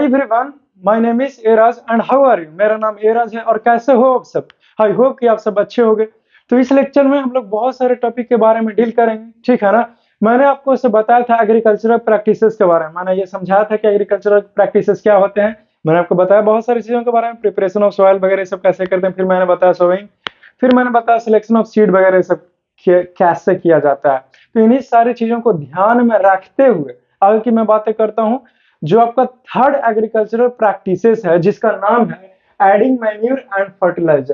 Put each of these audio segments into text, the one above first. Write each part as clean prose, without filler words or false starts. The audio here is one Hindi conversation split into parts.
Everyone, my name is Eraj and how are you. मेरा नाम एराज है और कैसे हो आप सब। आई होप कि आप सब अच्छे होंगे। तो इस लेक्चर में हम लोग बहुत सारे टॉपिक के बारे में डील करेंगे, ठीक है ना। मैंने आपको उससे बताया था एग्रीकल्चरल प्रैक्टिसेस के बारे में। मैंने ये समझाया था कि एग्रीकल्चरल प्रैक्टिसेस क्या होते हैं। मैंने आपको बताया बहुत सारी चीजों के बारे में, प्रिपरेशन ऑफ सॉइल वगैरह सब कैसे करते हैं। फिर मैंने बताया सोइंग, फिर मैंने बताया सिलेक्शन ऑफ सीड वगैरह सब कैसे किया जाता है। तो इन्हीं सारी चीजों को ध्यान में रखते हुए आगे की मैं बातें करता हूँ। जो आपका थर्ड एग्रीकल्चरल प्रैक्टिसेस है जिसका नाम है एडिंग मैन्यूर एंड फर्टिलाइजर।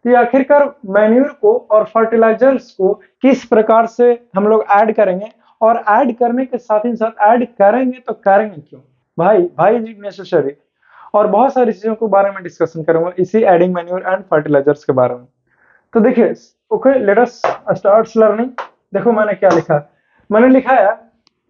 तो ये आखिरकार मैन्यूर को और फर्टिलाइजर्स को किस प्रकार से हम लोग ऐड करेंगे, और ऐड करने के साथ ही साथ ऐड करेंगे तो करेंगे क्यों, भाई भाई जी नेसेसरी, और बहुत सारी चीजों के बारे में डिस्कशन करूंगा इसी एडिंग मैन्यूर एंड फर्टिलाइजर्स के बारे में। तो देखिए, okay let us start learning. देखो मैंने क्या लिखा है। मैंने लिखा है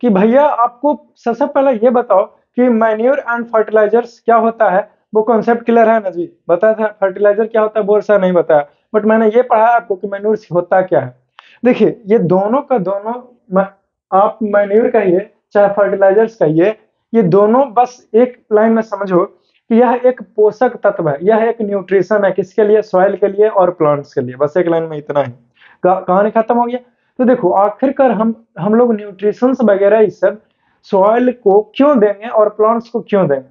कि भैया आपको सबसे पहले ये बताओ कि मैन्योर एंड फर्टिलाइजर्स क्या होता है। वो कॉन्सेप्ट क्लियर है ना जी। बताया था फर्टिलाइजर क्या होता है, बोल सा नहीं बताया, बट मैंने ये पढ़ा है आपको कि मैन्योर होता क्या है। देखिए ये दोनों का दोनों आप मैन्योर कहिए चाहे फर्टिलाइजर्स कहिए, ये दोनों बस एक लाइन में समझो कि यह एक पोषक तत्व है, यह एक न्यूट्रिशन है। किसके लिए? सॉइल के लिए और प्लांट्स के लिए। बस एक लाइन में इतना ही, कहानी खत्म हो गया। तो देखो आखिरकार हम लोग न्यूट्रिशंस वगैरह इस सब सॉइल को क्यों देंगे और प्लांट्स को क्यों देंगे।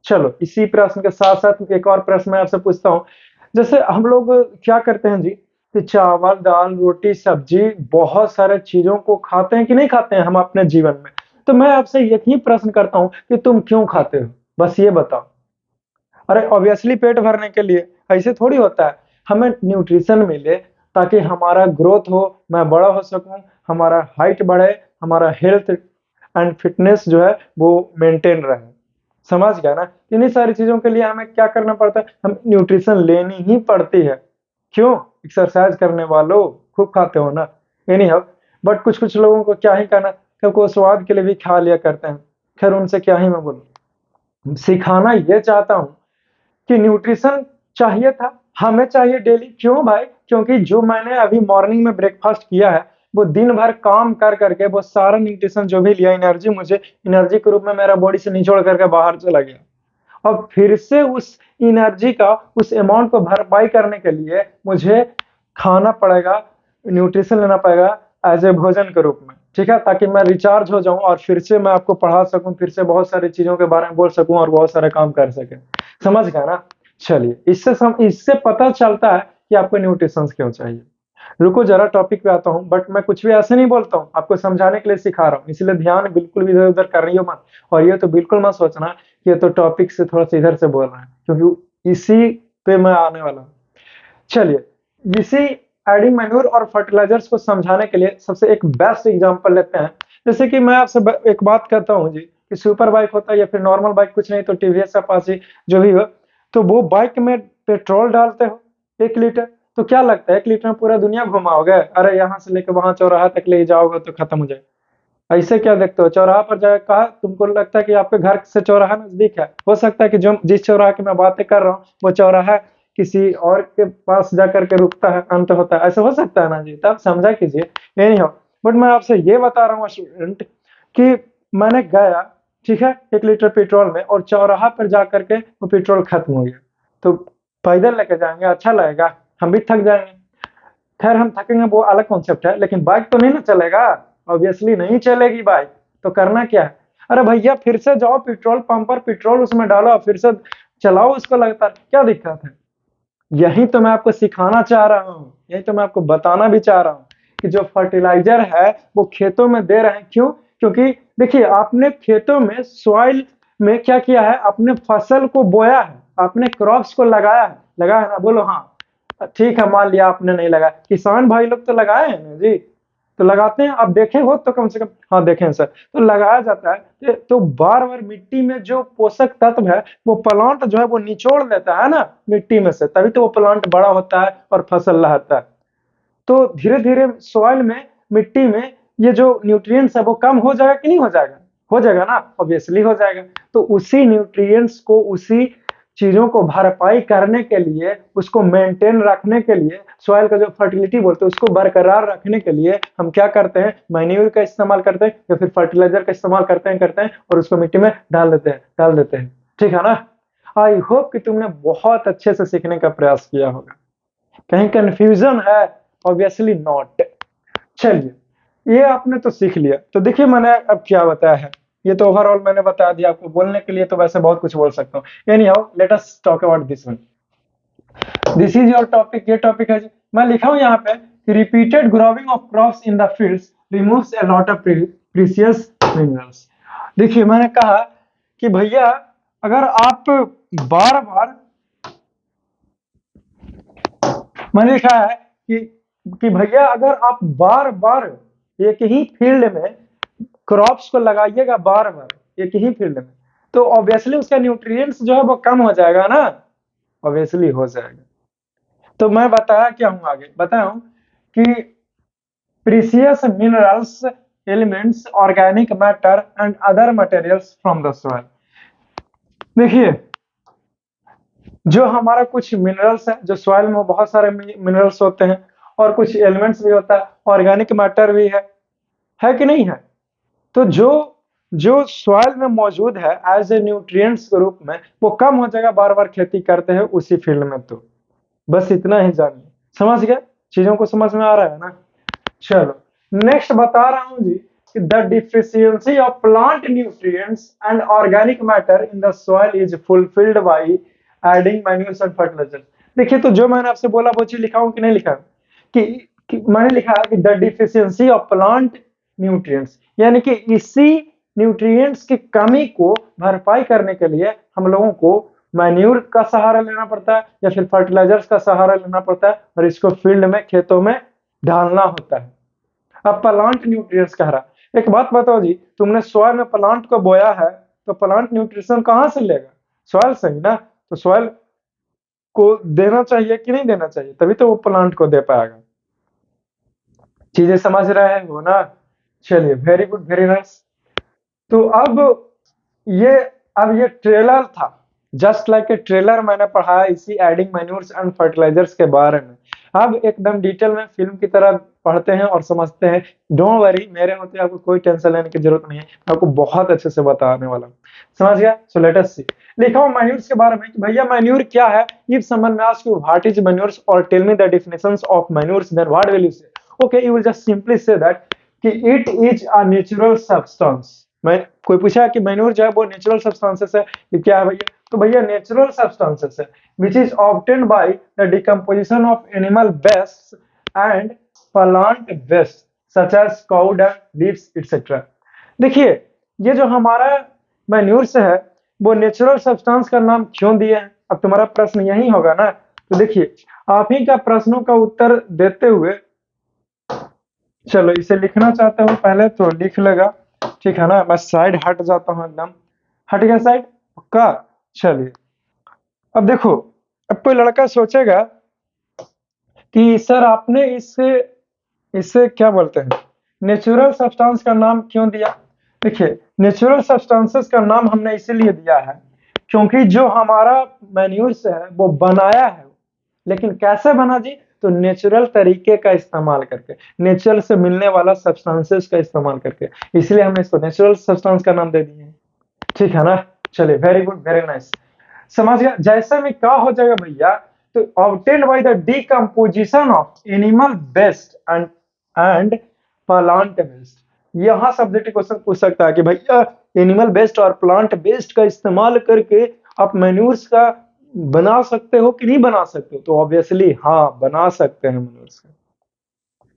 चलो इसी प्रश्न के साथ साथ एक और प्रश्न मैं आपसे पूछता हूँ। जैसे हम लोग क्या करते हैं जी कि चावल दाल रोटी सब्जी बहुत सारे चीजों को खाते हैं कि नहीं खाते हैं हम अपने जीवन में। तो मैं आपसे यही प्रश्न करता हूँ कि तुम क्यों खाते हो, बस ये बताओ। अरे ऑब्वियसली पेट भरने के लिए, ऐसे थोड़ी होता है। हमें न्यूट्रिशन मिले ताकि हमारा ग्रोथ हो, मैं बड़ा हो सकूं, हमारा हाइट बढ़े, हमारा हेल्थ एंड फिटनेस जो है वो मेंटेन रहे। समझ गया ना। इन्हीं सारी चीजों के लिए हमें क्या करना पड़ता है, हम न्यूट्रिशन लेनी ही पड़ती है। क्यों? एक्सरसाइज करने वालों खूब खाते हो ना। एनी हाउ, बट कुछ कुछ लोगों को क्या ही कहना, सबको स्वाद के लिए भी खा लिया करते हैं। खैर उनसे क्या ही मैं बोलूं। सिखाना ये चाहता हूं कि न्यूट्रिशन चाहिए था, हमें चाहिए डेली। क्यों भाई? क्योंकि जो मैंने अभी मॉर्निंग में ब्रेकफास्ट किया है वो दिन भर काम कर करके वो सारा न्यूट्रिशन जो भी लिया, एनर्जी मुझे एनर्जी के रूप में मेरा बॉडी से निचोड़ करके बाहर चला गया। और फिर से उस एनर्जी का उस अमाउंट को भरपाई करने के लिए मुझे खाना पड़ेगा, न्यूट्रिशन लेना पड़ेगा एज ए भोजन के रूप में, ठीक है, ताकि मैं रिचार्ज हो जाऊं और फिर से मैं आपको पढ़ा सकूं, फिर से बहुत सारी चीजों के बारे में बोल सकूं और बहुत सारे काम कर सके। समझ गया ना। चलिए इससे पता चलता है कि आपको न्यूट्रिशन क्यों चाहिए। रुको जरा टॉपिक पे आता हूँ, बट मैं कुछ भी ऐसे नहीं बोलता हूँ, आपको समझाने के लिए सिखा रहा हूँ, इसलिए ध्यान बिल्कुल भी इधर उधर कर रही हो मत। और ये तो बिल्कुल मत सोचना कि ये तो टॉपिक से थोड़ा सा इधर से बोल रहा है, क्योंकि इसी पे मैं आने वाला हूँ। चलिए इसी एडिंग मैन्योर और फर्टिलाइजर्स को समझाने के लिए सबसे एक बेस्ट एग्जांपल लेते हैं। जैसे कि मैं आपसे एक बात कहता हूँ जी कि सुपर बाइक होता है या फिर नॉर्मल बाइक, कुछ नहीं तो टीवीएस अपाचे जो भी हो, तो वो बाइक में पेट्रोल डालते हो 1 लीटर, तो क्या लगता है 1 लीटर में पूरा दुनिया घुमाओगे? अरे यहाँ से लेकर वहां चौराहा तक ले जाओगे तो खत्म हो जाए। ऐसे क्या देखते हो, चौराहा पर जाकर कहा तुमको लगता है कि आपके घर से चौराहा नजदीक है, हो सकता है कि जो जिस चौराहा की मैं बातें कर रहा हूँ वो चौराहा किसी और के पास जाकर के रुकता है, अंत होता है, ऐसा हो सकता है ना जी। तब समझा कीजिए, ये नहीं हो। बट मैं आपसे ये बता रहा हूँ स्टूडेंट कि मैंने गया, ठीक है, 1 लीटर पेट्रोल में, और चौराहा पर जाकर के वो पेट्रोल खत्म हो गया। तो पैदल लेके जाएंगे, अच्छा लगेगा? हम भी थक जाएंगे। खैर हम थकेंगे वो अलग कॉन्सेप्ट है, लेकिन बाइक तो नहीं ना चलेगा। ऑब्वियसली नहीं चलेगी बाइक। तो करना क्या है, अरे भैया फिर से जाओ पेट्रोल पंप पर, पेट्रोल उसमें डालो और फिर से चलाओ उसको लगातार, क्या दिक्कत है। यही तो मैं आपको सिखाना चाह रहा हूँ, यही तो मैं आपको बताना भी चाह रहा हूँ कि जो फर्टिलाइजर है वो खेतों में दे रहे हैं। क्यों? क्योंकि देखिए आपने खेतों में सॉइल में क्या किया है, अपने फसल को बोया है, आपने क्रॉप्स को लगाया है ना, बोलो हाँ। ठीक है मान लिया आपने नहीं लगाया, किसान भाई लोग तो लगाए हैं ना जी, तो लगाते हैं। आप देखे हो तो कम से कम, हाँ देखे हैं सर, तो लगाया जाता है। तो बार बार मिट्टी में जो पोषक तत्व है वो प्लांट जो है वो निचोड़ लेता है ना मिट्टी में से, तभी तो वो प्लांट बड़ा होता है और फसल लहरता है। तो धीरे धीरे सॉइल में, मिट्टी में ये जो न्यूट्रिएंट्स है वो कम हो जाएगा कि नहीं हो जाएगा? हो जाएगा ना, ऑब्वियसली हो जाएगा। तो उसी न्यूट्रिएंट्स को, उसी चीजों को भरपाई करने के लिए, उसको मेंटेन रखने के लिए, सॉइल का जो फर्टिलिटी बोलते हैं उसको बरकरार रखने के लिए हम क्या करते हैं, मैन्योर का इस्तेमाल करते हैं या फिर फर्टिलाइजर का इस्तेमाल करते हैं और उसको मिट्टी में डाल देते हैं। ठीक है ना। आई होप कि तुमने बहुत अच्छे से सीखने का प्रयास किया होगा। कहीं कंफ्यूजन है? Obviously not. चलिए, ये आपने तो सीख लिया। तो देखिए मैंने अब क्या बताया है, ये तो ओवरऑल मैंने बता दिया आपको। बोलने के लिए तो वैसे बहुत कुछ बोल सकता हूँ। Any how, let us talk about this one. This is your topic. ये टॉपिक है जी। मैं लिखा हूं यहाँ पे कि repeated growing of crops in the fields removes a lot of precious minerals. देखिए मैंने कहा कि भैया अगर आप बार बार, मैंने लिखा है कि भैया अगर आप बार बार एक ही फील्ड में क्रॉप्स को लगाइएगा, बार बार एक ही फील्ड में, तो ऑब्वियसली उसका न्यूट्रिएंट्स जो है वो कम हो जाएगा ना। ऑब्वियसली हो जाएगा। तो मैं बताया क्या हूं, आगे बताया हूं कि precious minerals, elements, organic matter and other materials from the soil. देखिए जो हमारा कुछ मिनरल्स है, जो सॉइल में बहुत सारे मिनरल्स होते हैं, और कुछ एलिमेंट्स भी होता है, ऑर्गेनिक मैटर भी है कि नहीं है। तो जो जो सॉइल में मौजूद है एज ए न्यूट्रिएंट्स के रूप में, वो कम हो जाएगा बार बार खेती करते हैं उसी फील्ड में। तो बस इतना ही जानिए। समझ गए? चीजों को समझ में आ रहा है ना। चलो नेक्स्ट बता रहा हूं जी कि the deficiency of plant nutrients and organic matter in the soil is fulfilled by adding manures and fertiliser. देखिए तो जो मैंने आपसे बोला वो चीज लिखा हूं कि नहीं लिखा कि, मैंने लिखा है कि the deficiency of plant nutrients, यानी कि इसी न्यूट्रिएंट्स की कमी को भरपाई करने के लिए हम लोगों को मैन्यूर का सहारा लेना पड़ता है या फिर फर्टिलाइजर्स का सहारा लेना पड़ता है, और इसको फील्ड में, खेतों में डालना होता है। अब प्लांट न्यूट्रिएंट्स कह रहा। एक बात बताओ जी, तुमने सॉइल में प्लांट को बोया है, तो प्लांट न्यूट्रिशन कहां से लेगा? सॉइल से ही ना। तो सॉइल को देना चाहिए कि नहीं देना चाहिए, तभी तो वो प्लांट को दे पाएगा। चीजें समझ रहे हो ना। चलिए, वेरी गुड, वेरी नाइस। तो ये अब ये ट्रेलर था, जस्ट लाइक ए ट्रेलर मैंने पढ़ा है इसी एडिंग मैन्यूर्स एंड फर्टिलाइजर्स के बारे में। अब एकदम डिटेल में फिल्म की तरह पढ़ते हैं और समझते हैं। डोंट वरी, मेरे होते आपको कोई टेंशन लेने की जरूरत नहीं है, मैं आपको बहुत अच्छे से बताने वाला हूँ। समझ गया? सो लेट अस सी। लिखा हूँ मैन्यूर्स के बारे में कि भैया मैन्यूर क्या है। If someone may ask you what is manures or tell me the definitions of manures, then what will you say? Okay, you will just simply say that कि it is a natural substance। मैं, कोई पूछा कि मैन्योर जो है वो नेचुरल सब्सटेंसेस है, ये क्या है भैया? तो भैया नेचुरल सब्सटेंसेस है which is obtained by the decomposition of animal waste and plant waste such as cow dung, leaves etcetera. देखिए ये जो हमारा मैन्योर्स है वो नेचुरल सब्सटेंस का नाम क्यों दिए हैं? अब तुम्हारा प्रश्न यही होगा ना। तो देखिए आप ही का प्रश्नों का उत्तर देते हुए, चलो इसे लिखना चाहते हो पहले तो लिख लेगा, ठीक है ना। मैं साइड हट जाता हूँ, एकदम हट गया साइड, पक्का। चलिए अब देखो, अब कोई लड़का सोचेगा कि सर आपने इससे इससे क्या बोलते हैं, नेचुरल सब्सटेंस का नाम क्यों दिया? देखिए नेचुरल सब्सटेंसेस का नाम हमने इसीलिए दिया है क्योंकि जो हमारा मैन्यूर्स है वो बनाया है, लेकिन कैसे बना जी? तो नेचुरल तरीके का इस्तेमाल करके, नेचर से मिलने वाला सब्सटेंसेस का इस्तेमाल करके, इसलिए हमने इसको नेचुरल सब्सटेंस का नाम दे दिए हैं। ठीक है ना। चलिए, वेरी गुड, वेरी नाइस। समझ गया? जैसे में क्या हो जाएगा भैया, तो obtained by the decomposition of animal waste and plant waste. यहां सब्जेक्टिव क्वेश्चन पूछ सकता है कि भैया एनिमल वेस्ट और प्लांट वेस्ट का इस्तेमाल करके आप मैन्यूर्स का बना सकते हो कि नहीं बना सकते हो? तो ऑब्वियसली हाँ, बना सकते हैं मैन्यूर्स का।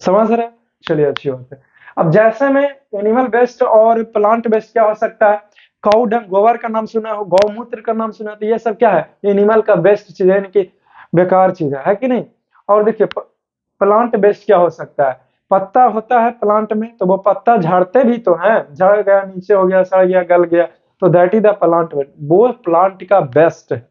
समझ रहे हैं? चलिए अच्छी बात है। अब जैसे में एनिमल वेस्ट और प्लांट वेस्ट क्या हो सकता है? काउ डंग, गोबर का नाम सुना हो, गौमूत्र का नाम सुना, तो ये सब क्या है? एनिमल का वेस्ट चीज है, यानी कि बेकार चीज है कि नहीं। और देखिए प्लांट वेस्ट क्या हो सकता है? पत्ता होता है प्लांट में, तो वो पत्ता झाड़ते भी तो हैं, झड़ गया, नीचे हो गया, सड़ गया, गल गया, तो that is the plant waste, वो प्लांट का बेस्ट है।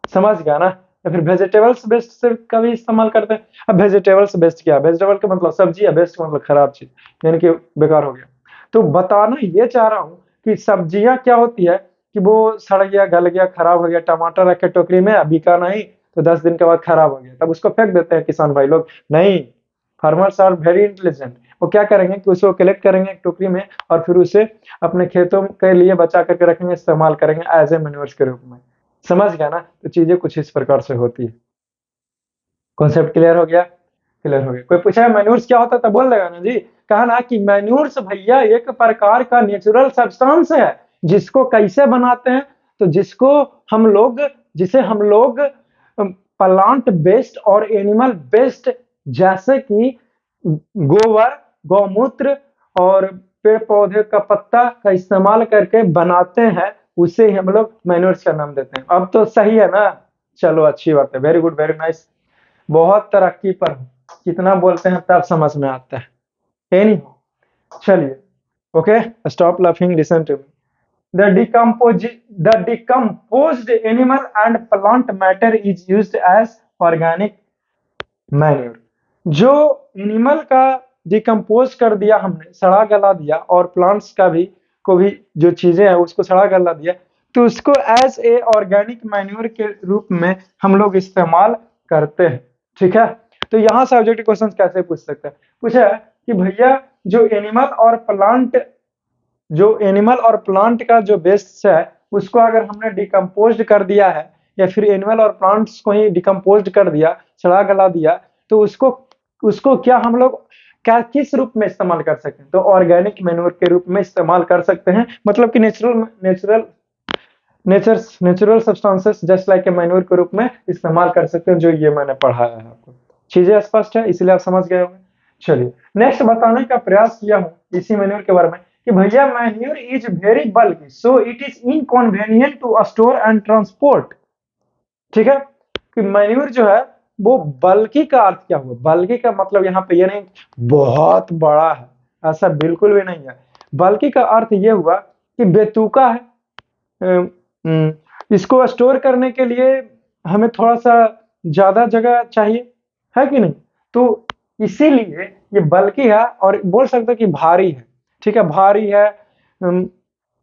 समझ गया ना। या फिर वेजिटेबल्स बेस्ट से का भी इस्तेमाल करते हैं। अब वेजिटेबल्स बेस्ट क्या है? वेजिटेबल का मतलब सब्जी है, बेस्ट का मतलब खराब चीज, यानी कि बेकार हो गया। तो बताना ये चाह रहा हूँ कि सब्जियां क्या होती है कि वो सड़ गया, गल गया, खराब हो गया, टमाटर रखे टोकरी में, बिका नहीं, तो 10 दिन के बाद खराब हो गया, तब उसको फेंक देते हैं किसान भाई लोग। नहीं, फार्मर्स आर वेरी इंटेलिजेंट। वो क्या करेंगे कि उसको कलेक्ट करेंगे एक टोकरी में और फिर उसे अपने खेतों के लिए बचा करके रखेंगे, इस्तेमाल करेंगे एज ए मैन्योर्स के रूप में। समझ गया ना? तो चीजें कुछ इस प्रकार से होती है। कॉन्सेप्ट क्लियर हो गया? क्लियर हो गया। कोई पूछा है मैन्योर्स क्या होता है तो बोल देगा ना जी। कहा ना कि मैन्योर्स भैया एक प्रकार का नेचुरल सब्सटेंस है, जिसको कैसे बनाते हैं, तो जिसे हम लोग प्लांट बेस्ड और एनिमल बेस्ड, जैसे कि गोबर, गौमूत्र और पेड़ पौधे का पत्ता का इस्तेमाल करके बनाते हैं, उसे हम लोग मैन्योर्स का नाम देते हैं। अब तो सही है ना? चलो अच्छी बात है, वेरी गुड, वेरी नाइस। बहुत तरक्की पर हूं। कितना बोलते हैं तब समझ में आता है। एनी, चलिए, okay, stop laughing, listen to me. The decomposed animal and plant matter is used as organic manure। जो एनिमल का डिकम्पोज कर दिया हमने, सड़ा गला दिया, और प्लांट्स का भी को भी जो चीजें हैं उसको सड़ा गला दिया, तो उसको एज ए ऑर्गेनिक मैन्योर के रूप में हम लोग इस्तेमाल करते हैं। ठीक है? तो यहाँ से ऑब्जेक्टिव क्वेश्चन कैसे पूछ सकते हैं? पूछा कि भैया जो एनिमल और प्लांट का जो बेस्ट है, उसको अगर हमने डिकम्पोज कर दिया है, या फिर एनिमल और प्लांट्स को ही डिकम्पोज कर दिया, सड़ा गला दिया, तो उसको उसको क्या हम लोग क्या किस रूप में इस्तेमाल कर सकते हैं? तो ऑर्गेनिक मैन्योर के रूप में इस्तेमाल कर सकते हैं। मतलब कि natural substances just like a manure के रूप में इस्तेमाल कर सकते हैं, जो ये मैंने पढ़ाया है आपको। चीजें स्पष्ट है, इसलिए आप समझ गए होंगे। चलिए, नेक्स्ट बताने का प्रयास किया हूं इसी मैन्योर के बारे में कि भैया manure is very bulky, so it is inconvenient to store and transport. ठीक है? कि मैन्योर जो है वो बल्कि का अर्थ क्या हुआ? बल्कि का मतलब यहाँ पे ये नहीं बहुत बड़ा है, ऐसा बिल्कुल भी नहीं है। बल्कि का अर्थ ये हुआ कि बेतुका है। इसको स्टोर करने के लिए हमें थोड़ा सा ज्यादा जगह चाहिए, है कि नहीं? तो इसीलिए ये बल्कि है, और बोल सकते हैं कि भारी है। ठीक है? भारी है,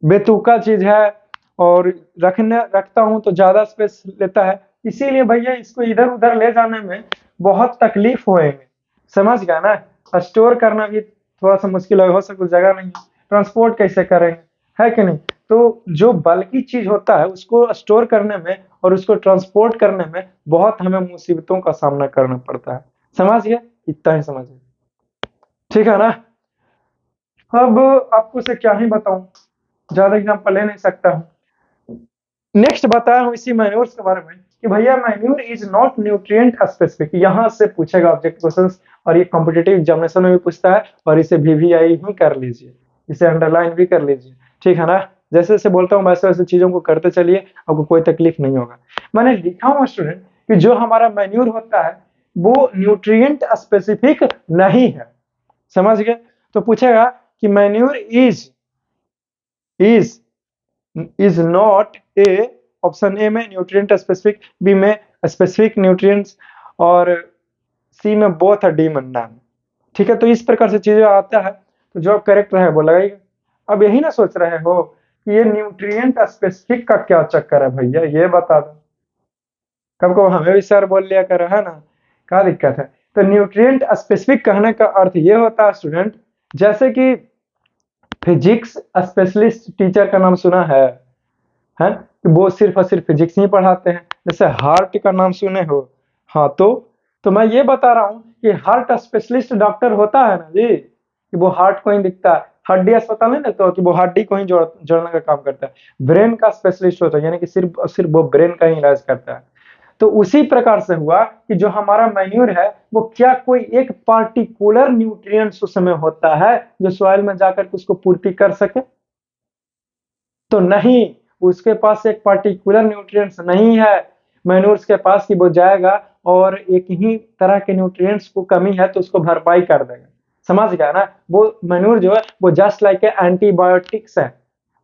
बेतुका चीज है, और रखता हूं तो ज्यादा स्पेस लेता है, इसीलिए भैया इसको इधर उधर ले जाने में बहुत तकलीफ होएंगे। समझ गया ना? स्टोर करना भी थोड़ा सा मुश्किल हो सकता, जगह नहीं, ट्रांसपोर्ट कैसे करेंगे, है कि नहीं? तो जो बल्कि चीज होता है उसको स्टोर करने में और उसको ट्रांसपोर्ट करने में बहुत हमें मुसीबतों का सामना करना पड़ता है। समझ गया? इतना ही समझिए। ठीक है ना? अब आपको से क्या ही बताऊं, ज्यादा एग्जाम्पल ले नहीं सकता हूं। नेक्स्ट बताया हूं इसी मैन्योर्स के बारे में कि भैया manure is not nutrient specific. यहां से पूछेगा ऑब्जेक्ट क्वेश्चंस, और ये कॉम्पिटिटिव एग्जामिनेशन में भी पूछता है, और इसे VVI ही कर लीजिए, इसे अंडरलाइन भी कर लीजिए। ठीक है ना? जैसे जैसे बोलता हूँ वैसे वैसे चीजों को करते चलिए, आपको कोई तकलीफ नहीं होगा। मैंने लिखा हूँ स्टूडेंट कि जो हमारा मैन्योर होता है वो न्यूट्रिएंट स्पेसिफिक नहीं है। समझ गए? तो पूछेगा कि manure is is not a, option A में न्यूट्रिएंट स्पेसिफिक, बी में स्पेसिफिक न्यूट्रिएंट्स, और सी में बोथ, डी में नन। ठीक है? तो इस प्रकार से चीजें आता है, तो जो करेक्ट रहे वो लगाइएगा। अब यही ना सोच रहे हो कि ये न्यूट्रिएंट स्पेसिफिक का क्या चक्कर है भैया, ये बता दो। कब कब हमें भी सर बोल लिया कर, है ना? क्या दिक्कत है? तो न्यूट्रिएंट स्पेसिफिक कहने का अर्थ ये होता है स्टूडेंट, जैसे कि फिजिक्स स्पेशलिस्ट टीचर का नाम सुना है कि वो सिर्फ और सिर्फ फिजिक्स ही पढ़ाते हैं। जैसे हार्ट का नाम सुने हो? हाँ, तो मैं ये बता रहा हूँ कि हार्ट स्पेशलिस्ट डॉक्टर होता है ना जी, कि वो हार्ट को ही दिखता है। हड्डी अस्पताल नहीं लगता कि वो हड्डी को ही जोड़ने का काम करता है। ब्रेन का स्पेशलिस्ट होता है, यानी कि सिर्फ वो ब्रेन का ही इलाज करता है। तो उसी प्रकार से हुआ कि जो हमारा मैन्योर है वो क्या कोई एक पार्टिकुलर न्यूट्रिएंट्स उसमें होता है जो सॉइल में जाकर के उसको पूर्ति कर सके? तो नहीं, उसके पास एक पार्टिकुलर न्यूट्रिएंट्स नहीं है मैन्योर्स के पास कि वो जाएगा और एक ही तरह के न्यूट्रिएंट्स को कमी है तो उसको भरपाई कर देगा। समझ गया ना? वो मैन्योर जो है वो जस्ट लाइक एंटीबायोटिक्स है।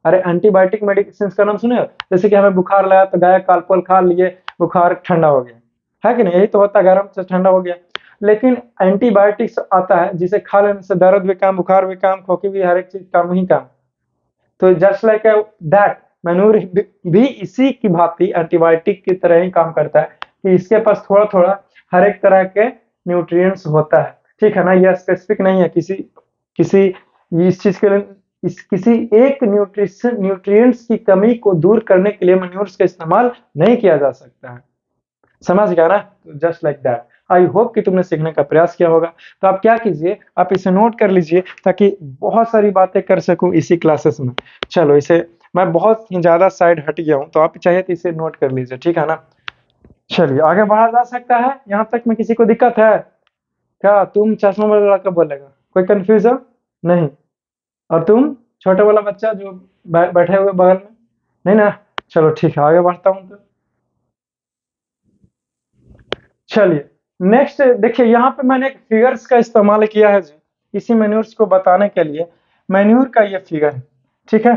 अरे एंटीबायोटिक मेडिसिन का नाम सुने हो? जैसे कि हमें बुखार लगा तो गए कालपोल खा लिए, बुखार ठंडा हो गया, है कि नहीं? यही तो होता है, गर्म से ठंडा हो गया। लेकिन एंटीबायोटिक्स आता है जिसे खा लेने से दर्द भी कम, बुखार भी कम, खोखी भी, हर एक चीज कम ही कम। तो जस्ट लाइक दैट मैन्योर भी इसी की भांति एंटीबायोटिक की तरह ही काम करता है कि इसके पास थोड़ा थोड़ा हर एक तरह के न्यूट्रिएंट्स होता है। ठीक है ना, यह स्पेसिफिक नहीं है किसी किसी इस चीज के लिए, किसी एक न्यूट्रिएंट्स की कमी को दूर करने के लिए मैन्योर्स का इस्तेमाल नहीं किया जा सकता है। समझ गया ना, just like that. I hope कि तुमने सीखने का प्रयास किया होगा। तो आप क्या कीजिए, आप इसे नोट कर लीजिए ताकि बहुत सारी बातें कर सकूं इसी क्लासेस में। चलो इसे, मैं बहुत ही ज्यादा साइड हट गया हूं, तो आप चाहिए तो इसे नोट कर लीजिए, ठीक है ना। चलिए आगे बढ़ा जा सकता है, यहाँ तक में किसी को दिक्कत है क्या? तुम चश्मा वाला लड़का बोलेगा, कोई कंफ्यूजन नहीं? और तुम छोटा वाला बच्चा जो बैठे हुए बगल में, नहीं ना? चलो ठीक है, आगे बढ़ता हूँ तो। चलिए नेक्स्ट देखिए, यहाँ पे मैंने एक फिगर्स का इस्तेमाल किया है जी, इसी मैन्यूर्स को बताने के लिए। मैन्यूर का ये फिगर है, ठीक है,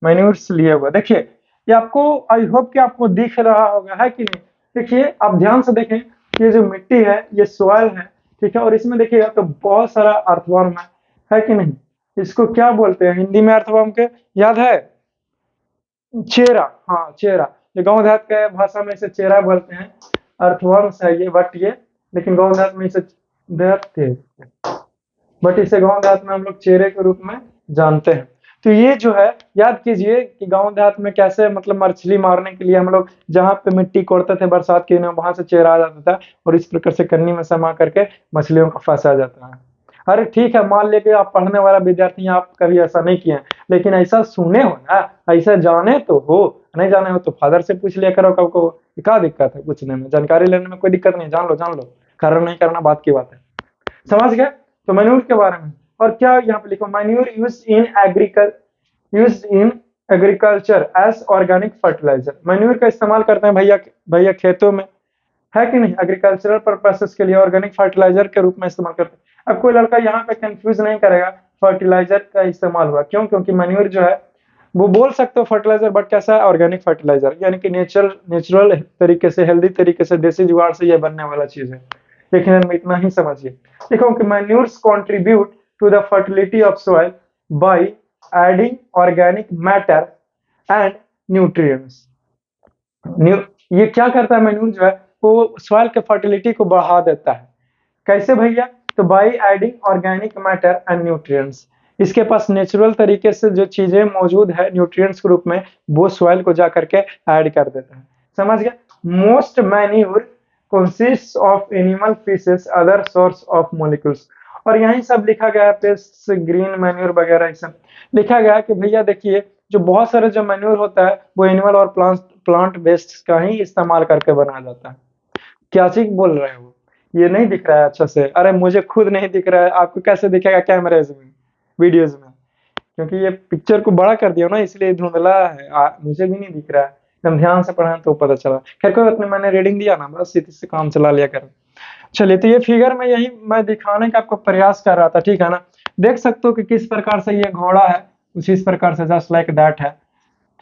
मैन्यूर्स लिए हुआ देखिए, ये आपको, आई होप कि आपको दिख रहा होगा, है कि नहीं? देखिए आप ध्यान से देखें, ये जो मिट्टी है ये सॉइल है, ठीक है, और इसमें देखिएगा तो बहुत सारा अर्थवर्म है कि नहीं? इसको क्या बोलते हैं हिंदी में अर्थवर्म के, याद है? चेरा, हाँ चेरा। ये गांव देहात के भाषा में इसे चेरा बोलते हैं। अर्थवर्म्स है ये, बट ये, लेकिन गांव देहात में इसे देहात थे, बट इसे गांव देहात में हम लोग चेहरे के रूप में जानते हैं। तो ये जो है, याद कीजिए कि गांव देहात में कैसे मतलब मछली मारने के लिए हम लोग जहाँ पे मिट्टी कोड़ते थे बरसात के दिनों, वहां से चेहरा आ जाता था और इस प्रकार से कन्नी में समा करके मछलियों को फंसा जाता है। अरे ठीक है, मान लेके आप पढ़ने वाला विद्यार्थी हैं, आप कभी ऐसा नहीं किए हैं, लेकिन ऐसा सुने हो ना, ऐसा जाने तो हो, नहीं जाने हो तो फादर से पूछ लिया करो, कब को क्या दिक्कत है पूछने में, जानकारी लेने में कोई दिक्कत नहीं, जान लो जान लो, कारण नहीं करना बात की बात है। समझ गए? तो मैन्यूर के बारे में, और क्या यहाँ पे लिखो, manure use in agriculture as organic fertiliser. Manure का इस्तेमाल करते हैं भैया भैया खेतों में, है कि नहीं, एग्रीकल्चरल पर्पसेस के लिए ऑर्गेनिक फर्टिलाइजर के रूप में इस्तेमाल करते हैं। अब कोई लड़का यहाँ पे कंफ्यूज नहीं करेगा फर्टिलाइजर का इस्तेमाल हुआ क्यों, क्योंकि मैन्यूर जो है वो बोल सकते हो फर्टिलाइजर, बट कैसा है, ऑर्गेनिक फर्टिलाइजर, यानी कि नेचुरल तरीके से, हेल्दी तरीके से, देसी जुगाड़ से ये बनने वाला चीज है। लेकिन इतना ही समझिए, देखो कि manures contribute to the fertility of soil by adding organic matter and nutrients. ये क्या करता है मैन्यूर जो है, वो सॉइल के फर्टिलिटी को बढ़ा देता है। कैसे भैया? तो bye adding organic matter and nutrients, इसके पास नेचुरल तरीके से जो चीजें मौजूद है न्यूट्रिएंट्स के रूप में, वो सॉइल को जा करके ऐड कर देता है। समझ गया? Most manure consists of animal feces other source of molecules। और यही सब लिखा गया है, पेस्ट ग्रीन मैन्यूर वगैरह सब लिखा गया है कि भैया देखिए, जो बहुत सारे जो मैन्यूर होता है वो एनिमल और प्लांट बेस्ड का ही इस्तेमाल करके बनाया जाता है। क्या चीज बोल रहे हो? ये नहीं दिख रहा है अच्छा से? अरे मुझे खुद नहीं दिख रहा है, आपको कैसे दिखेगा कैमरेज में, वीडियोज में? क्योंकि ये पिक्चर को बड़ा कर दिया ना, इसलिए धुंधला है, मुझे भी नहीं दिख रहा है। एकदम ध्यान से पढ़ा तो पता चला। खैर कोई बात नहीं, मैंने रीडिंग दिया ना, बस इसी से काम चला लिया करो। चलिए, तो ये फिगर में यही मैं दिखाने का आपको प्रयास कर रहा था, ठीक है ना। देख सकते हो कि किस प्रकार से ये घोड़ा है, कुछ इस प्रकार से जस्ट लाइक दैट है,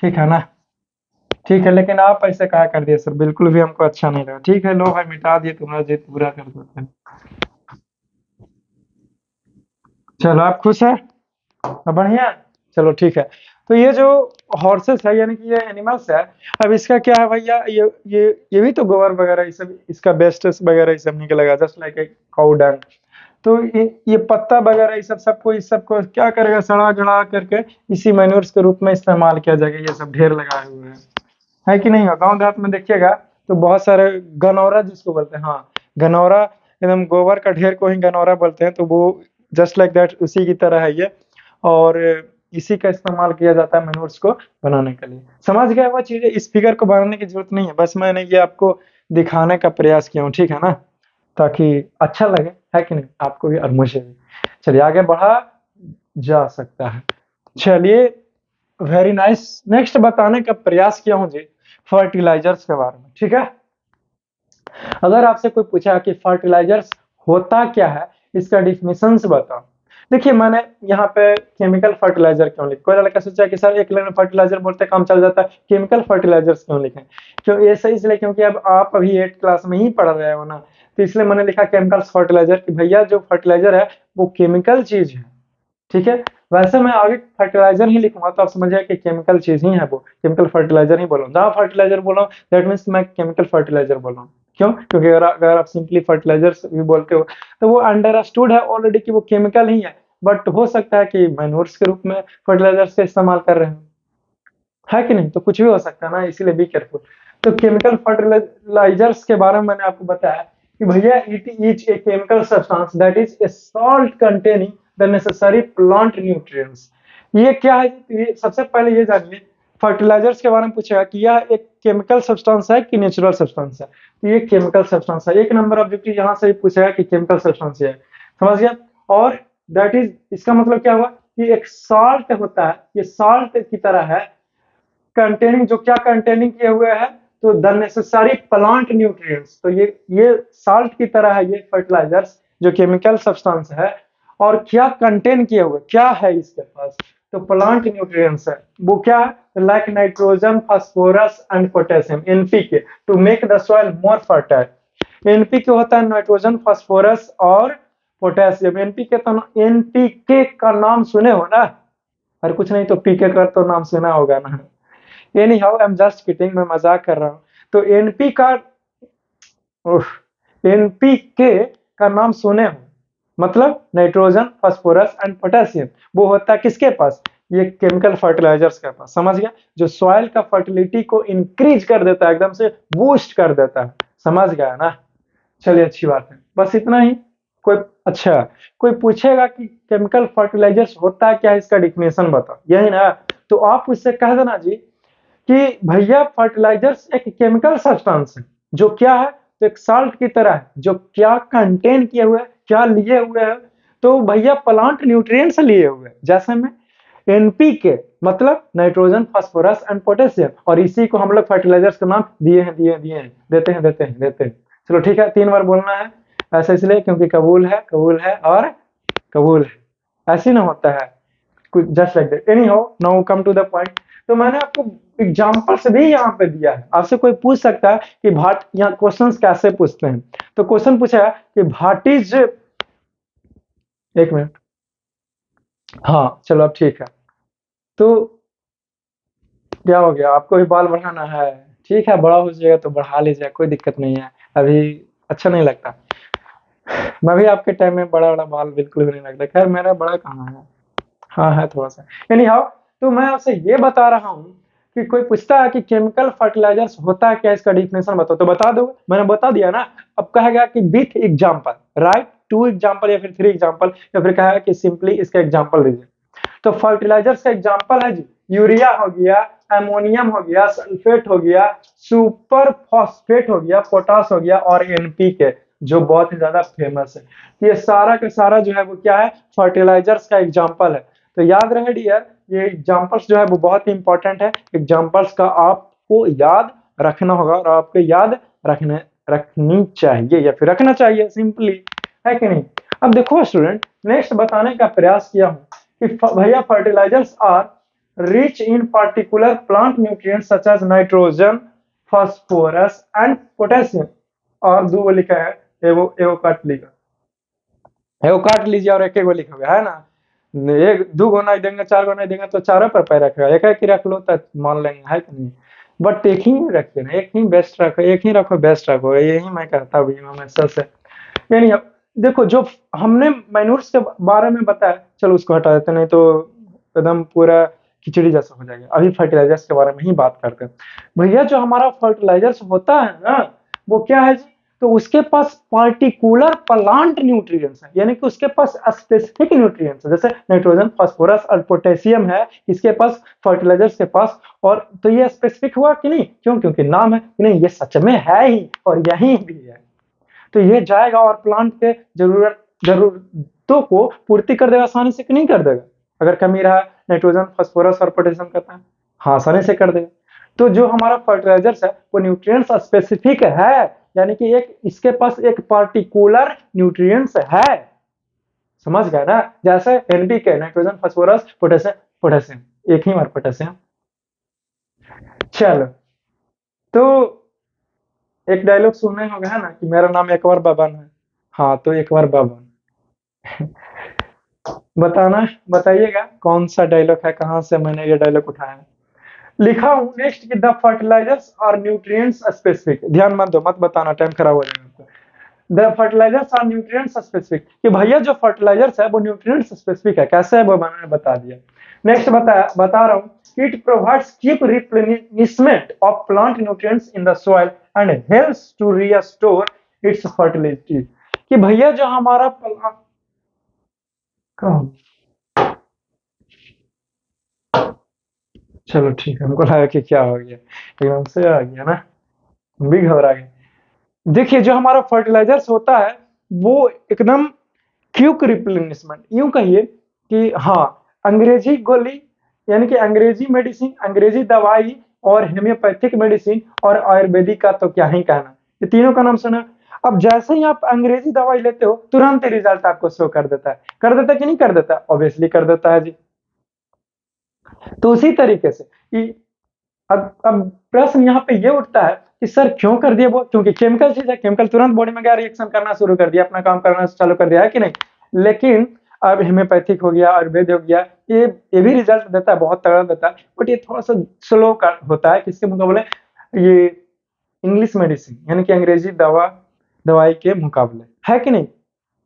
ठीक है ना। ठीक है, लेकिन आप ऐसे कहा कर दिए सर, बिल्कुल भी हमको अच्छा नहीं लगा। ठीक है, लो भाई मिटा दिए, तुम्हारा जिद पूरा कर देते हैं। चलो आप खुश है? बढ़िया। चलो ठीक है। तो ये जो हॉर्सेस है, यानी कि ये एनिमल्स है, अब इसका क्या है भैया, ये भी तो गोबर वगैरह ये सब, इसका वेस्टेस वगैरह ये सब निकलेगा, just like a cow dung. तो ये पत्ता वगैरह ये सब, सबको इस सबको क्या करेगा, सड़ा गड़ा करके इसी मैन्योर्स के रूप में इस्तेमाल किया जाएगा। ये सब ढेर लगाए हुए हैं, है कि नहीं? गाँव देहात में देखिएगा तो बहुत सारे गनौरा जिसको बोलते हैं, हाँ गनौरा, एकदम गोबर का ढेर को ही गनौरा बोलते हैं। तो वो जस्ट लाइक दैट उसी की तरह है ये, और इसी का इस्तेमाल किया जाता है मैन्योर्स को बनाने के लिए। समझ गए वो चीजें? इस फिगर को बनाने की जरूरत नहीं है, बस मैंने ये आपको दिखाने का प्रयास किया हूँ, ठीक है ना, ताकि अच्छा लगे, है कि नहीं, आपको भी और मुझे भी। चलिए आगे बढ़ा जा सकता है। चलिए, वेरी नाइस। नेक्स्ट बताने का प्रयास किया हूँ जी फर्टिलाइजर्स के बारे में, ठीक है। अगर आपसे कोई पूछा कि फर्टिलाइजर्स होता क्या है, इसका डिफिनेशन बताओ। देखिए मैंने यहाँ पे केमिकल फर्टिलाइजर क्यों लिखा, कोई लड़का सोचा कि सर एक लाइन में फर्टिलाइजर बोलते काम चल जाता है, केमिकल फर्टिलाइजर्स क्यों लिखे? क्यों ऐसा इसलिए क्योंकि अब आप अभी 8th क्लास में ही पढ़ रहे हो ना, तो इसलिए मैंने लिखा केमिकल फर्टिलाइजर कि भैया जो फर्टिलाइजर है वो केमिकल चीज है, ठीक है। वैसे मैं आगे फर्टिलाइजर ही लिखूंगा तो आप समझिए कि केमिकल चीज ही है, वो केमिकल फर्टिलाइजर ही बोल रहा हूँ। जहाँ फर्टिलाइजर बोल रहा हूँ दैट मीन्स मैं केमिकल फर्टिलाइजर बोल रहा हूँ। क्यों? क्योंकि अगर आप सिंपली फर्टिलाइजर्स भी बोलते हो तो वो अंडरस्टूड है ऑलरेडी कि वो केमिकल ही है, बट हो सकता है कि मैन्योर्स के रूप में फर्टिलाइजर्स का इस्तेमाल कर रहे हो, है कि नहीं? तो कुछ भी हो सकता है ना, इसीलिए बी केयरफुल। तो केमिकल फर्टिलाइजर्स के बारे में मैंने आपको बताया कि भैया it is a chemical substance that is a salt containing the necessary plant nutrients. ये क्या है? तो ये सबसे पहले ये जानिए, फर्टिलाइजर्स के बारे में पूछा कि यह एक केमिकल सब्सटेंस है कि नेचुरल सब्सटेंस है? तो ये केमिकल सब्सटेंस है। एक नंबर ऑब्जेक्टिव यहाँ से पूछा है कि केमिकल सब्सटेंस है, समझ गया? और दैट इज, इसका मतलब क्या हुआ कि एक सॉल्ट होता है, ये सॉल्ट की तरह है, कंटेनिंग, जो क्या कंटेनिंग किए हुए है, तो द नेसेसरी प्लांट न्यूट्रिएंट्स। तो ये साल्ट की तरह है ये फर्टिलाइजर्स जो केमिकल सब्सटेंस है, और क्या कंटेन किए हुए, क्या है इसके पास? तो प्लांट न्यूट्रिएंट्स है। वो क्या है? Like nitrogen, phosphorus and potassium, NPK, to make the soil more fertile. NPK होता है नाइट्रोजन, फास्फोरस और पोटेशियम। एनपीके तो एनपीके का नाम सुने हो ना? अरे कुछ नहीं तो पीके का तो नाम सुना होगा ना? Any how I am just kidding, मैं मजाक कर रहा हूँ। तो एनपी का, एनपीके का नाम सुने हो, मतलब नाइट्रोजन, फास्फोरस एंड पोटेशियम। वो होता है किसके पास? ये केमिकल फर्टिलाइजर्स के पास, समझ गया? जो सॉइल का फर्टिलिटी को इंक्रीज कर देता है, एकदम से बूस्ट कर देता है, समझ गया ना? चलिए अच्छी बात है, बस इतना ही। कोई, अच्छा, कोई पूछेगा कि केमिकल फर्टिलाइजर्स होता है क्या, इसका डिफिनेशन बताओ, यही ना? तो आप उससे कह देना जी कि भैया फर्टिलाइजर्स एक केमिकल सब्सटेंस है जो क्या है, तो एक साल्ट की तरह है, जो क्या कंटेन किए हुए, क्या लिए हुए है, तो भैया प्लांट न्यूट्रिएंट्स लिए हुए हैं। जैसे में एनपीके मतलब नाइट्रोजन, फास्फोरस एंड पोटेशियम, और इसी को हम लोग फर्टिलाइजर्स का नाम दिए हैं, देते हैं। चलो ठीक है, 3 बार बोलना है, ऐसा इसलिए क्योंकि कबूल है और कबूल है, ऐसे ना होता है कुछ, just like that. Anyhow, now come to the point. तो मैंने आपको एग्जाम्पल्स भी यहाँ पे दिया है। आपसे कोई पूछ सकता है कि भाट, यहाँ क्वेश्चंस कैसे पूछते हैं? तो क्वेश्चन पूछा है कि भाट इज, एक मिनट, हाँ चलो अब ठीक है। तो क्या हो गया, आपको भी बाल बढ़ाना है? ठीक है, बड़ा हो जाएगा तो बढ़ा लीजिए, कोई दिक्कत नहीं है, अभी अच्छा नहीं लगता। मैं भी आपके टाइम में बड़ा बड़ा बाल बिल्कुल भी नहीं लगता, खैर मेरा बड़ा कहाँ है, हाँ है थोड़ा सा। एनी हाउ, तो मैं आपसे ये बता रहा हूँ कि कोई पूछता है कि केमिकल फर्टिलाइजर्स होता है क्या, इसका डिफिनेशन बताओ, तो बता दो, मैंने बता दिया ना। अब कहेगा कि विथ एग्जांपल, राइट, 2 एग्जांपल या फिर 3 एग्जांपल, या फिर कहेगा कि सिंपली इसका एग्जांपल दीजिए। तो फर्टिलाइजर्स का एग्जांपल है जी, यूरिया हो गया, अमोनियम हो गया, सल्फेट हो गया, सुपर फॉस्फेट हो गया, पोटास हो गया, और एनपीके, जो बहुत ही ज्यादा फेमस है। ये सारा का सारा जो है वो क्या है, फर्टिलाइजर्स का एग्जांपल है। तो याद रहे डियर, ये एग्जांपल्स जो है वो बहुत ही इंपॉर्टेंट है। एग्जांपल्स का आपको याद रखना होगा, और आपको याद रखनी चाहिए, या फिर रखना चाहिए सिंपली, है कि नहीं? अब देखो स्टूडेंट, नेक्स्ट बताने का प्रयास किया हूं कि भैया fertilisers are rich in particular plant nutrients such as nitrogen, phosphorus and potassium. और दो लिखा है, एवो एवो काट लिखा, एगो काट लीजिए और एक लिखा हुआ है ना। एक 2 गो नहीं देंगे, 4 गो नहीं देंगे तो चारों पर पैर रखेगा, एक ही रख लो तो मान लेंगे, है कि नहीं? बट एक ही रखिए ना, एक ही बेस्ट रखो, एक ही रखो, बेस्ट रखो, यही मैं कहता हूँ हमेशा से। यानी देखो, जो हमने मैन्योर्स के बारे में बताया, चलो उसको हटा देते, नहीं तो एकदम पूरा खिचड़ी जैसा हो जाएगा। अभी फर्टिलाइजर्स के बारे में ही बात करते हैं। भैया जो हमारा फर्टिलाइजर्स होता है ना, वो क्या है जी? तो उसके पास पार्टिकुलर प्लांट न्यूट्रिएंट्स है, यानी कि उसके पास स्पेसिफिक न्यूट्रिएंट्स है, जैसे नाइट्रोजन, फास्फोरस और पोटेशियम है इसके पास, फर्टिलाइजर्स के पास। और तो ये स्पेसिफिक हुआ कि नहीं? क्यों? क्योंकि नाम है कि नहीं, ये सच में है ही, और यही भी है। तो ये जाएगा और प्लांट के जरूरतों को पूर्ति कर देगा, आसानी से कि नहीं कर देगा? अगर कमी रहा नाइट्रोजन, फास्फोरस और पोटेशियम का, हाँ आसानी से कर देगा। तो जो हमारा फर्टिलाइजर्स है वो न्यूट्रिएंट्स स्पेसिफिक है, यानी कि एक इसके पास एक पार्टिकुलर न्यूट्रिएंट्स है, समझ गए ना? जैसे NPK, nitrogen, phosphorus, potassium, potassium एक ही बार पोटेशियम। चलो, तो एक डायलॉग सुनने होगा है ना कि मेरा नाम एक बार बबन है। हाँ, तो एक बार बबन, बताना, बताइएगा कौन सा डायलॉग है, कहाँ से मैंने ये डायलॉग उठाया है? लिखा हूं नेक्स्ट कि the fertilisers are nutrients specific. ध्यान मत दो, मत बताना, टाइम खराब हो जाएगा आपका। The fertilisers are nutrients specific, कि भैया जो फर्टिलाइजर्स है वो न्यूट्रिएंट्स स्पेसिफिक है। कैसे है वो मैंने बता दिया। नेक्स्ट बता रहा हूं, it provides keep replenishment of plant nutrients in the soil and helps to restore its fertility. कि भैया जो हमारा चलो ठीक है, हमको लगा कि क्या हो गया, एकदम से आ गया ना, हम भी घबरा गए। देखिए जो हमारा फर्टिलाइजर्स होता है वो एकदम क्विक रिप्लेनिशमेंट, यूं कहिए कि हाँ, अंग्रेजी गोली यानी कि अंग्रेजी मेडिसिन, अंग्रेजी दवाई और होम्योपैथिक मेडिसिन और आयुर्वेदिक का तो क्या ही कहना, ये तीनों का नाम सुना। अब जैसे ही आप अंग्रेजी दवाई लेते हो तुरंत ही रिजल्ट आपको शो कर देता है, कर देता है कि नहीं कर देता? ऑब्वियसली कर देता है जी। तो उसी तरीके से कि अब प्रश्न यहाँ पे ये उठता है कि सर क्यों कर दिया वो? क्योंकि केमिकल चीज है, केमिकल तुरंत बॉडी में गया, रिएक्शन करना शुरू कर दिया, अपना काम करना चालू कर दिया, है कि नहीं? लेकिन अब होम्योपैथिक हो गया, आयुर्वेद हो गया, ये भी रिजल्ट देता है, बहुत तगड़ा देता है, बट ये थोड़ा सा स्लो होता है किसके मुकाबले? ये इंग्लिश मेडिसिन यानी कि अंग्रेजी दवाई के मुकाबले, है कि नहीं?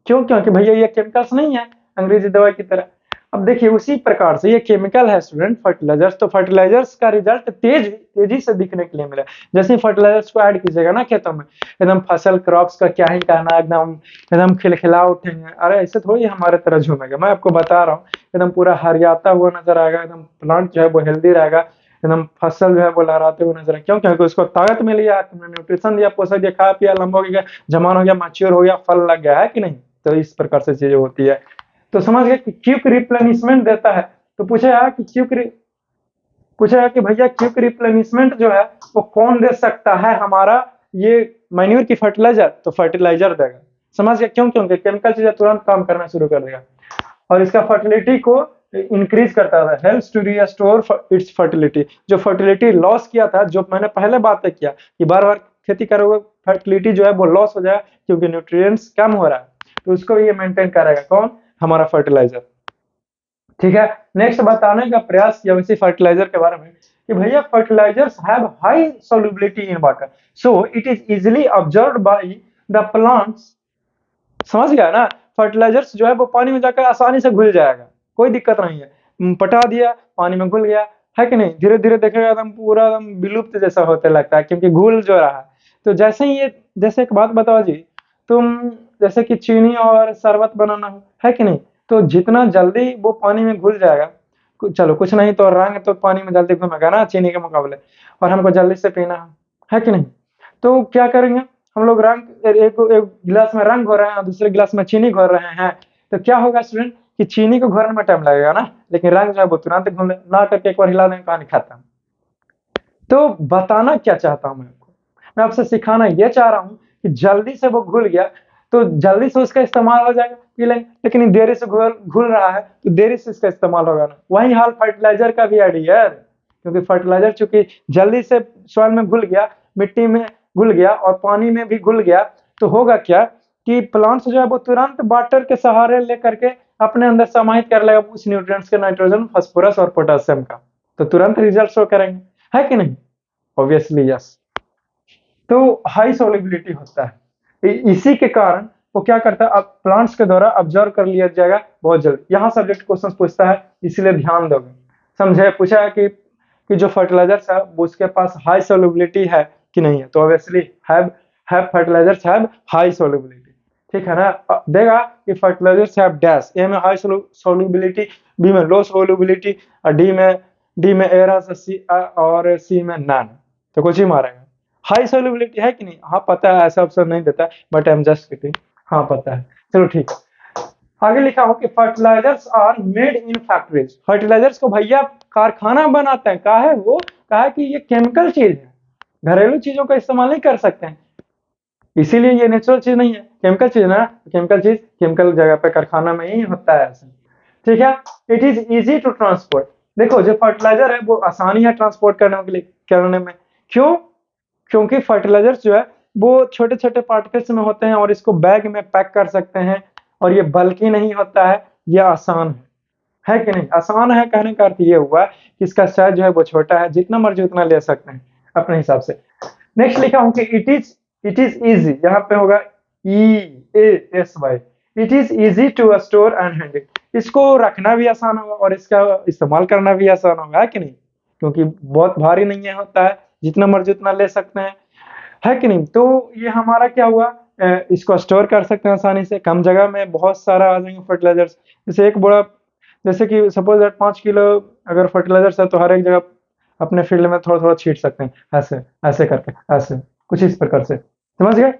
क्यों? क्योंकि भैया ये केमिकल्स नहीं है अंग्रेजी दवाई की तरह। अब देखिए उसी प्रकार से ये केमिकल है स्टूडेंट फर्टिलाइजर्स, तो फर्टिलाइजर्स का रिजल्ट तेजी से दिखने के लिए मिला। जैसे ही फर्टिलाइजर्स को ऐड कीजिएगा ना खेतों में, एकदम फसल क्रॉप्स का क्या ही कहना, एकदम एकदम खिलखिला उठेंगे। अरे ऐसे थोड़ी हमारे तरह झूमेगा, मैं आपको बता रहा हूँ, एकदम पूरा हरियाता हुआ नजर आएगा, एकदम प्लांट जो है वो हेल्दी रहेगा, एकदम फसल जो है वो लहराते हुए नजर आएगा। क्यों? क्योंकि उसको ताकत मिल गया, तुमने न्यूट्रिशन दिया, पोषक दिया, खा पिया, लंबा हो गया, जवान हो गया, मैच्योर हो गया, फल लग गया, है कि नहीं? तो इस प्रकार से चीजें होती है। तो समझ गए कि क्विक रिप्लेनिशमेंट देता है। तो पूछा कि भैया क्विक रिप्लेनिशमेंट जो है वो कौन दे सकता है? हमारा ये मैन्योर की फर्टिलाइजर, तो फर्टिलाइजर देगा। समझ गया? क्यों? क्योंकि केमिकल चीजें तुरंत काम करना शुरू कर देगा और इसका फर्टिलिटी को इंक्रीज करता है, helps to restore its fertility. जो फर्टिलिटी लॉस किया था, जो मैंने पहले बात किया कि बार बार खेती करोगे फर्टिलिटी जो है वो लॉस हो जाएगा क्योंकि न्यूट्रिएंट्स कम हो रहा है, तो उसको ये मेंटेन करेगा कौन? हमारा फर्टिलाइजर। ठीक है, नेक्स्ट बताने का प्रयास किया इसी फर्टिलाइजर के बारे में कि भैया fertilisers have high solubility in water, so it is easily observed by the plants. समझ गया ना? फर्टिलाइजर्स जो है वो पानी में जाकर आसानी से घुल जाएगा, कोई दिक्कत नहीं है। पटा दिया, पानी में घुल गया, है कि नहीं? धीरे धीरे देखेगा एकदम पूरा एकदम विलुप्त जैसा होते लगता है क्योंकि घुल जो रहा है। तो जैसे ही ये, जैसे एक बात बताओ जी, तुम जैसे कि चीनी और शरबत बनाना हो, है कि नहीं? तो जितना जल्दी वो पानी में घुल जाएगा, चलो कुछ नहीं तो रंग तो पानी में जल्दी घुमेगा ना चीनी के मुकाबले, और हमको जल्दी से पीना है कि नहीं? तो क्या करेंगे हम लोग? रंग एक एक गिलास में रंग घोर रहे हैं और दूसरे गिलास में चीनी घोर रहे हैं, तो क्या होगा स्टूडेंट कि चीनी को घोरने में टाइम लगेगा ना, लेकिन रंग जो है वो तुरंत घोल ना करके एक बार हिला देंगे, कहानी खत्म। तो बताना क्या चाहता हूं मैं आपको? मैं आपसे सिखाना ये चाह रहा हूं कि जल्दी से वो घुल गया तो जल्दी से उसका इस्तेमाल हो जाएगा, पी लेंगे, लेकिन देरी से घुल रहा है तो देरी से इसका इस्तेमाल होगा ना। वही हाल फर्टिलाइजर का भी है यार, क्योंकि फर्टिलाइजर चूंकि जल्दी से सॉइल में घुल गया, मिट्टी में घुल गया और पानी में भी घुल गया, तो होगा क्या कि प्लांट्स जो है वो तुरंत वाटर के सहारे लेकर के अपने अंदर समाहित कर लेगा उस न्यूट्रिएंट्स के, नाइट्रोजन, फास्फोरस और पोटेशियम का, तो तुरंत रिजल्ट शो करेंगे, है कि नहीं? Obviously yes. तो हाई सोलिबिलिटी होता है, इसी के कारण वो क्या करता है, अब प्लांट्स के द्वारा ऑब्जर्व कर लिया जाएगा बहुत जल्दी। यहाँ सब्जेक्ट क्वेश्चन पूछता है, इसलिए ध्यान दोगे। समझे? पूछा है कि जो फर्टिलाइजर्स है वो उसके पास हाई सोलिबिलिटी है कि नहीं है, तो obviously have fertilisers have high solubility. ठीक है ना? देगा कि फर्टिलाइजर्स हैव डैश, ए में हाई सोलिबिलिटी, बी में लो सोलिबिलिटी और डी में एरस, सी और सी में नन, तो कुछ ही मारेगा। हाई सोल्युबिलिटी है कि नहीं? हाँ पता है, ऐसा ऑप्शन नहीं देता, but I am just kidding, हाँ पता है। चलो ठीक है, आगे लिखा हो कि fertilisers are made in factories. Fertilisers को भैया कारखाना बनाते हैं, कहा है वो, कहा है कि ये केमिकल चीज है, घरेलू चीजों का इस्तेमाल नहीं कर सकते हैं, इसीलिए ये नेचुरल चीज नहीं है, केमिकल चीज ना। केमिकल चीज केमिकल जगह पे कारखाना में ही होता है ऐसा। ठीक है, it is easy to transport. देखो जो फर्टिलाइजर है वो आसानी है ट्रांसपोर्ट करने के लिए, करने में। क्यों? क्योंकि फर्टिलाइजर्स जो है वो छोटे छोटे पार्टिकल्स में होते हैं और इसको बैग में पैक कर सकते हैं, और ये बल्कि नहीं होता है, ये आसान है कि नहीं? आसान है कहने का अर्थ ये हुआ कि इसका साइज जो है वो छोटा है, जितना मर्जी उतना ले सकते हैं अपने हिसाब से। नेक्स्ट लिखा हूं कि इट इज इजी, यहाँ पे होगा EASY, it is easy to store and handle. इसको रखना भी आसान होगा और इसका इस्तेमाल करना भी आसान होगा, है कि नहीं? क्योंकि बहुत भारी नहीं है होता है, जितना मर्जी उतना ले सकते हैं, है कि नहीं? तो ये हमारा क्या हुआ, इसको स्टोर कर सकते हैं आसानी से, कम जगह में बहुत सारा आ जाएंगे फर्टिलाइजर्स। जैसे एक बोरा, जैसे कि सपोज दैट 5 किलो अगर फर्टिलाइजर्स है तो हर एक जगह अपने फील्ड में थोड़ा थोड़ा छीट सकते हैं, ऐसे ऐसे करके, ऐसे कुछ इस प्रकार से, समझ गए?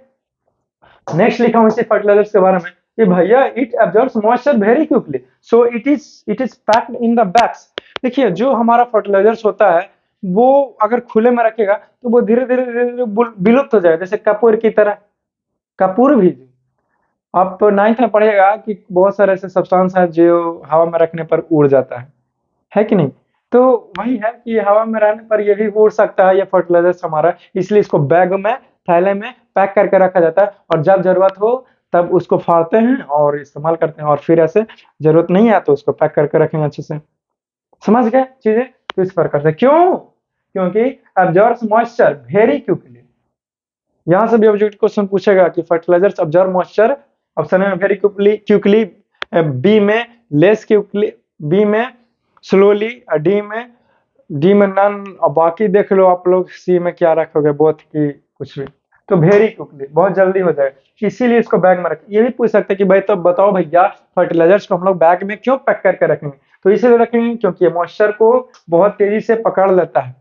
नेक्स्ट लिखा हूं इसी फर्टिलाइजर्स के बारे में कि भैया it absorbs moisture very quickly, so it is packed in the bags. देखिए जो हमारा फर्टिलाइजर्स होता है वो अगर खुले में रखेगा तो वो धीरे धीरे धीरे धीरे विलुप्त हो जाएगा, जैसे कपूर की तरह। कपूर भी, आप 9th में पढ़ेगा कि बहुत सारे ऐसे सब्सटेंस है जो हवा में रखने पर उड़ जाता है कि नहीं? तो वही है कि ये हवा में रहने पर ये भी उड़ सकता है, ये फर्टिलाइजर्स हमारा, इसलिए इसको बैग में, थैले में पैक करके रखा जाता है और जब जरूरत हो तब उसको फाड़ते हैं और इस्तेमाल करते हैं, और फिर ऐसे जरूरत नहीं है तो उसको पैक करके रखेंगे अच्छे से। समझ गए चीजें? तो इस प्रकार से, क्यों? क्योंकि एब्जॉर्ब्स मॉइस्चर वेरी क्विकली। यहाँ से भी ऑब्जेक्ट क्वेश्चन पूछेगा कि फर्टिलाइजर्स ऑब्जर्व मॉइस्चर, ऑप्शन में वेरी क्विकली, बी में लेस क्विकली, बी में स्लोली, डी में नन, और बाकी देख लो आप लोग सी में क्या रखोगे, बोथ की कुछ भी। तो वेरी क्विकली, बहुत जल्दी हो जाएगा, इसीलिए इसको बैग में रखें। ये भी पूछ सकते हैं कि भाई तो बताओ भैया फर्टिलाइजर्स को हम लोग बैग में क्यों पैक करके रखेंगे? तो इसीलिए रखेंगे क्योंकि ये मॉइस्चर को बहुत तेजी से पकड़ लेता है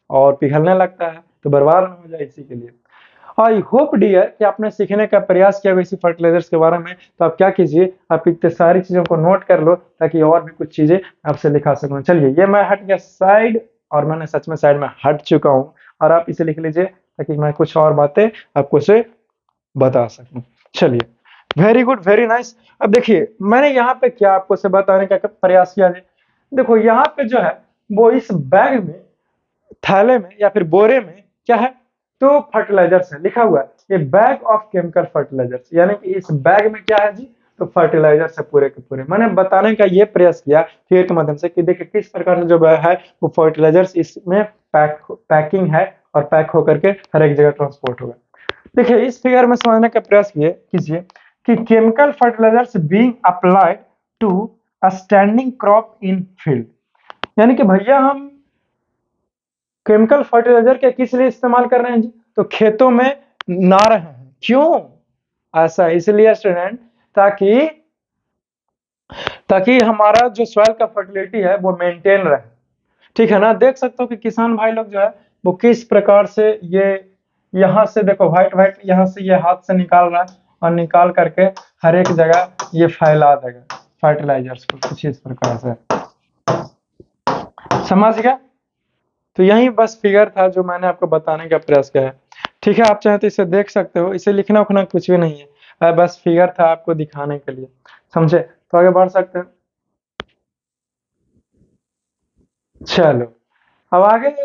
और पिघलने लगता है, तो बर्बाद ना हो जाए इसी के लिए। आई होप डियर कि आपने सीखने का प्रयास किया इसी फर्टिलाइजर्स के बारे में। तो आप क्या कीजिए, आप इतने सारी चीजों को नोट कर लो ताकि और भी कुछ चीजें आपसे लिखा सकूं। चलिए ये मैं हट गया साइड, और मैंने सच में साइड में हट चुका हूं, और आप इसे लिख लीजिए ताकि मैं कुछ और बातें आपको से बता सकूं। चलिए वेरी गुड, वेरी नाइस। अब देखिए मैंने यहाँ पे क्या आपको से बताने का प्रयास किया है। देखो यहाँ पे जो है वो इस बैग में, थैले में या फिर बोरे में क्या है, तो फर्टिलाइजर्स है लिखा हुआ है, ये बैग ऑफ केमिकल फर्टिलाइजर्स, यानी कि इस बैग में क्या है जी, तो फर्टिलाइजर्स है पूरे के पूरे। मैंने बताने का ये प्रयास किया फिगर के माध्यम से कि देखिए किस प्रकार से जो है वो फर्टिलाइजर्स इसमें पैकिंग है और पैक होकर के हर एक जगह ट्रांसपोर्ट होगा। देखिए इस फिगर में समझने का प्रयास कीजिए कि chemical fertilisers being applied to a standing crop in field, यानी कि भैया हम केमिकल फर्टिलाइजर के किस लिए इस्तेमाल कर रहे हैं जी, तो खेतों में ना रहे हैं। क्यों ऐसा? इसलिए स्टूडेंट, ताकि ताकि हमारा जो सॉइल का फर्टिलिटी है वो मेंटेन रहे, ठीक है ना? देख सकते हो कि किसान भाई लोग जो है वो किस प्रकार से ये यहाँ से देखो व्हाइट व्हाइट यहाँ से ये हाथ से निकाल रहा है और निकाल करके हर एक जगह ये फैला देगा फर्टिलाइजर्स को कुछ इस प्रकार से, समझ गया? तो यही बस फिगर था जो मैंने आपको बताने का प्रयास किया है, ठीक है? आप चाहे तो इसे देख सकते हो, इसे लिखना उखना कुछ भी नहीं है, बस फिगर था आपको दिखाने के लिए, समझे? तो आगे बढ़ सकते हैं। चलो अब आगे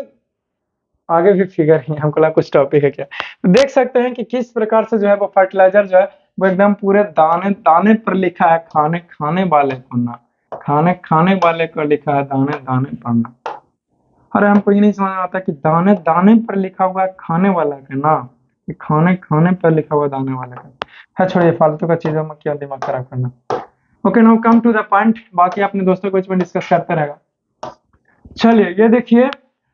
आगे भी फिगर ही, हमको लगा कुछ टॉपिक है क्या। तो देख सकते हैं कि किस प्रकार से जो है वो फर्टिलाइजर जो है वो एकदम पूरे दाने दाने पर लिखा है, खाने खाने वाले को ना, खाने खाने वाले को लिखा है, दाने दाने पर ना। अरे हमको ये नहीं समझ में आता कि दाने दाने पर लिखा हुआ है खाने वाला का ना, कि खाने खाने पर लिखा हुआ दाने वाले का है। छोड़िए फालतू का चीजों में क्या दिमाग खराब करना। Okay now come to the point, बाकी अपने दोस्तों को इसमें डिस्कस करते रहेगा। चलिए ये देखिए,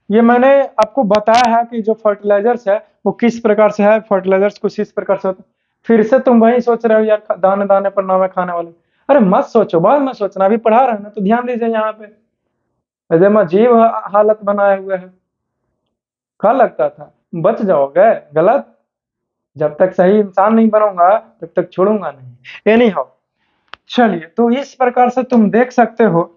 ये मैंने आपको बताया है कि जो फर्टिलाइजर्स है वो किस प्रकार से है, फर्टिलाइजर्स कुछ इस प्रकार से होता है। फिर से तुम वही सोच रहे हो यार दाने दाने पर नाम है खाने वाले। अरे मत सोचो, बाद में सोचना, अभी पढ़ा रहे हैं ना, तो ध्यान दीजिए यहाँ पे। एकदम अजीब हालत बनाए हुए है, क्या लगता था बच जाओगे? गलत। जब तक सही इंसान नहीं बनूंगा तब तक छोड़ूंगा नहीं। एनी हाउ, चलिए तो इस प्रकार से तुम देख सकते हो,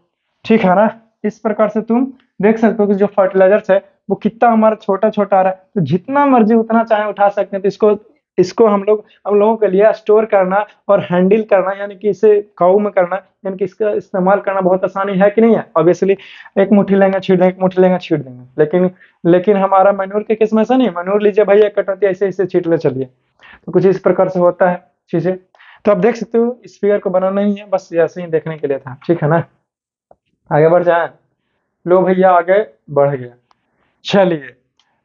ठीक है ना? इस प्रकार से तुम देख सकते हो कि जो फर्टिलाइजर्स है वो कितना हमारा छोटा छोटा आ रहा है, तो जितना मर्जी उतना चाहे उठा सकते हैं। तो इसको इसको हम लोगों के लिए स्टोर करना और हैंडल करना, यानी कि इसे काबू में करना, यानी कि इसका इस्तेमाल करना बहुत आसानी है कि नहीं है? ऑब्वियसली एक मुट्ठी लेंगे छीट देंगे, एक मुट्ठी लेंगे छीट देंगे, लेकिन हमारा मैन्योर के केस में ऐसा नहीं है। मैन्योर लीजिए भैया एक कटौती ऐसे ऐसे छीट ले चलिए, तो कुछ इस प्रकार से होता है चीजें। तो आप देख सकते हो इस फिगर को बनाना ही है, बस ऐसे ही देखने के लिए था, ठीक है ना? आगे बढ़ जाए, लो भैया आगे बढ़ गया। चलिए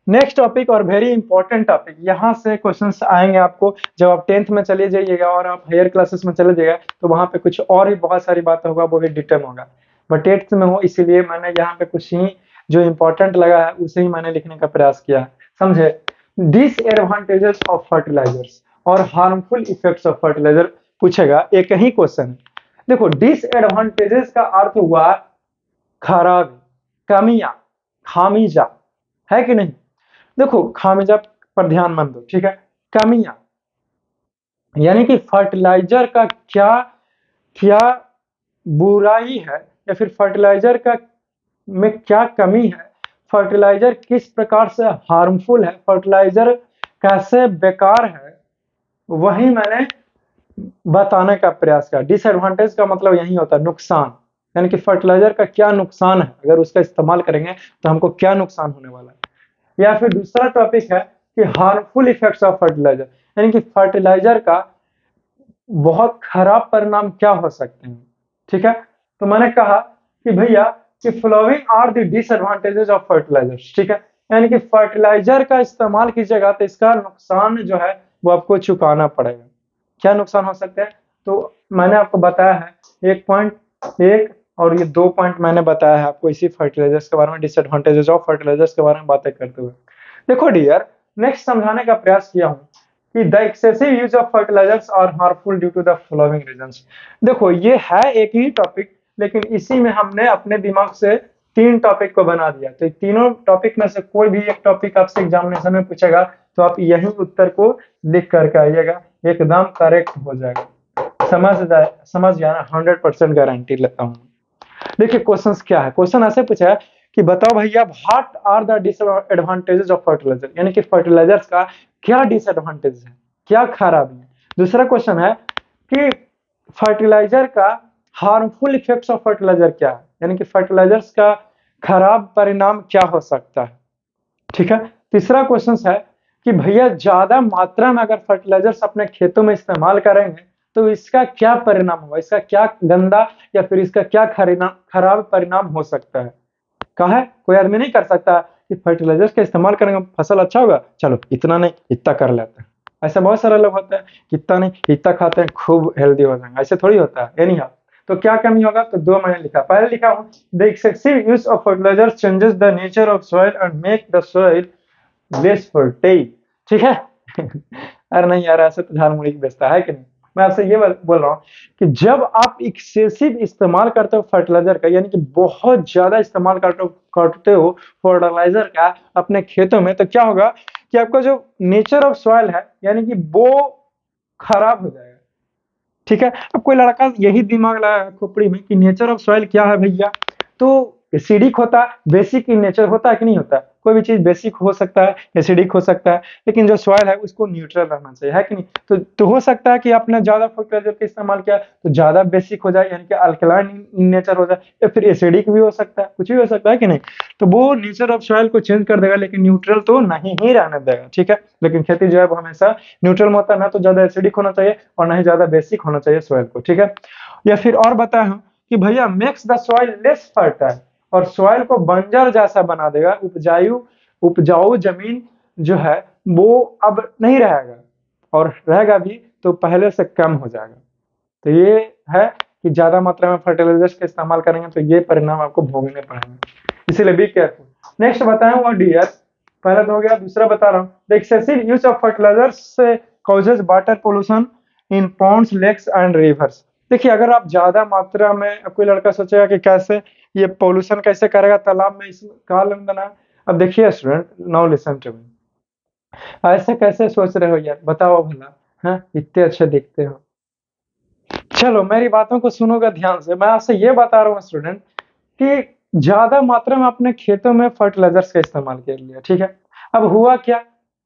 नेक्स्ट टॉपिक और वेरी इंपॉर्टेंट टॉपिक, यहाँ से क्वेश्चंस आएंगे आपको जब आप 10th में चले जाइएगा और आप हायर क्लासेस में चले जाइएगा, तो वहाँ पे कुछ और भी बहुत सारी बातें होगा, वो भी डिटेल होगा। बट 8th में हो इसीलिए मैंने यहाँ पे कुछ ही जो इंपॉर्टेंट लगा है उसे ही मैंने लिखने का प्रयास किया है, समझे। डिसएडवांटेजेस ऑफ फर्टिलाइजर्स और हार्मफुल इफेक्ट्स ऑफ फर्टिलाइजर पूछेगा, एक ही क्वेश्चन। देखो डिसएडवांटेजेस का अर्थ हुआ खराबी, कमियां, खामिजा, है कि नहीं। देखो खामिजा पर ध्यान मत दो, ठीक है। कमियां यानी कि फर्टिलाइजर का क्या क्या बुराई है या फिर फर्टिलाइजर का में क्या कमी है, फर्टिलाइजर किस प्रकार से हार्मफुल है, फर्टिलाइजर कैसे बेकार है, वही मैंने बताने का प्रयास किया। डिसएडवांटेज का मतलब यही होता है नुकसान, यानी कि फर्टिलाइजर का क्या नुकसान है, अगर उसका इस्तेमाल करेंगे तो हमको क्या नुकसान होने वाला है। या फिर दूसरा टॉपिक है कि हार्मफुल इफेक्ट्स ऑफ फर्टिलाइजर, यानी कि फर्टिलाइजर का बहुत खराब परिणाम क्या हो सकते हैं, ठीक है। तो मैंने कहा कि भैया कि following are the disadvantages of fertilisers, ठीक है। यानी कि फर्टिलाइजर का इस्तेमाल कीजिएगा तो इसका नुकसान जो है वो आपको चुकाना पड़ेगा। क्या नुकसान हो सकते हैं, तो मैंने आपको बताया है 1.1 और ये 2 पॉइंट मैंने बताया है आपको इसी फर्टिलाइजर्स के बारे में, डिसएडवांटेजेस ऑफ फर्टिलाइजर्स के बारे में बातें करते हुए। देखो डियर, नेक्स्ट समझाने का प्रयास किया हूं कि the excessive use of fertilisers are harmful due to the following reasons. देखो ये है एक ही टॉपिक, लेकिन इसी में हमने अपने दिमाग से 3 टॉपिक को बना दिया, तो तीनों टॉपिक में से कोई भी एक टॉपिक आपसे एग्जामिनेशन में पूछेगा तो आप यही उत्तर को लिख करके आइएगा, एकदम करेक्ट हो जाएगा। समझ जाना, 100% गारंटी लेता हूँ। देखिए क्वेश्चन क्या है, क्वेश्चन ऐसे पूछा है कि बताओ भैया what are the disadvantages of fertiliser, यानी कि फर्टिलाइजर्स का क्या डिसएडवांटेज है, क्या खराबी है। दूसरा क्वेश्चन है कि फर्टिलाइजर का हार्मफुल इफेक्ट्स ऑफ फर्टिलाइजर क्या है, यानी कि फर्टिलाइजर्स का खराब परिणाम क्या हो सकता है, ठीक है। तीसरा क्वेश्चन है कि भैया ज्यादा मात्रा में अगर फर्टिलाइजर्स अपने खेतों में इस्तेमाल करेंगे तो इसका क्या परिणाम होगा, इसका क्या गंदा या फिर इसका क्या खराब परिणाम हो सकता है। कहा है कोई आदमी नहीं कर सकता कि फर्टिलाइजर्स का इस्तेमाल करेंगे फसल अच्छा होगा, चलो इतना नहीं इतना कर लेते हैं। ऐसे बहुत सारे लोग होते हैं, इतना नहीं इतना खाते हैं खूब हेल्दी हो जाएंगे, ऐसे थोड़ी होता है। एनी हाउ, तो क्या कमी होगा, तो 2 मैंने लिखा, पहले लिखा हूं the excessive use of fertiliser changes the nature of soil and make the soil less fertile, ठीक है। अरे नहीं यार, ऐसे तो झाड़ मुड़ी बेचता है कि नहीं। मैं आपसे ये बोल रहा हूँ कि जब आप एक्सेसिव इस्तेमाल करते हो फर्टिलाइजर का, यानी कि बहुत ज्यादा इस्तेमाल करते हो फर्टिलाइजर का अपने खेतों में, तो क्या होगा कि आपका जो नेचर ऑफ सॉइल है यानी कि वो खराब हो जाएगा, ठीक है। अब कोई लड़का यही दिमाग लगाया खोपड़ी में कि नेचर ऑफ सॉइल क्या है भैया, तो एसिडिक होता है, बेसिक इन नेचर होता है कि नहीं होता। कोई भी चीज बेसिक हो सकता है, एसिडिक हो सकता है, लेकिन जो सॉइल है उसको न्यूट्रल रहना चाहिए, है कि नहीं। तो हो सकता है कि आपने ज्यादा फर्टिलाइजर का इस्तेमाल किया तो ज्यादा बेसिक हो जाए, यानी कि अल्कलाइन इन नेचर हो जाए, या फिर एसिडिक भी हो सकता है, कुछ भी हो सकता है कि नहीं। तो वो नेचर ऑफ सॉइल को चेंज कर देगा, लेकिन न्यूट्रल तो नहीं ही रहने देगा, ठीक है। लेकिन खेती जो है वो हमेशा न्यूट्रल में होता है, ना तो ज्यादा एसिडिक होना चाहिए और ना ही ज्यादा बेसिक होना चाहिए सॉइल को, ठीक है। या फिर और बताया हूं कि भैया makes the soil less fertile, और सॉइल को बंजर जैसा बना देगा, उपजाऊ जमीन जो है वो अब नहीं रहेगा, और रहेगा भी तो पहले से कम हो जाएगा। तो ये है कि ज्यादा मात्रा में फर्टिलाइजर्स का इस्तेमाल करेंगे तो ये परिणाम आपको भोगने पड़ेंगे, इसीलिए बी केयरफुल। नेक्स्ट बताया हुआ डियर, पहला तो हो गया, दूसरा बता रहा हूँ the excessive use of fertilisers causes water pollution in ponds lakes and rivers. देखिए अगर आप ज्यादा मात्रा में, कोई लड़का सोचेगा कि कैसे ये पोल्यूशन कैसे करेगा तालाब में, इसमें कहा देना। अब देखिए student, now listen to me, ऐसे कैसे सोच रहे हो यार, बताओ भला, हाँ इतने अच्छे दिखते हो। चलो मेरी बातों को सुनोगे ध्यान से, मैं आपसे ये बता रहा हूँ स्टूडेंट कि ज्यादा मात्रा में अपने खेतों में फर्टिलाइजर्स का इस्तेमाल कर लिया, ठीक है। अब हुआ क्या,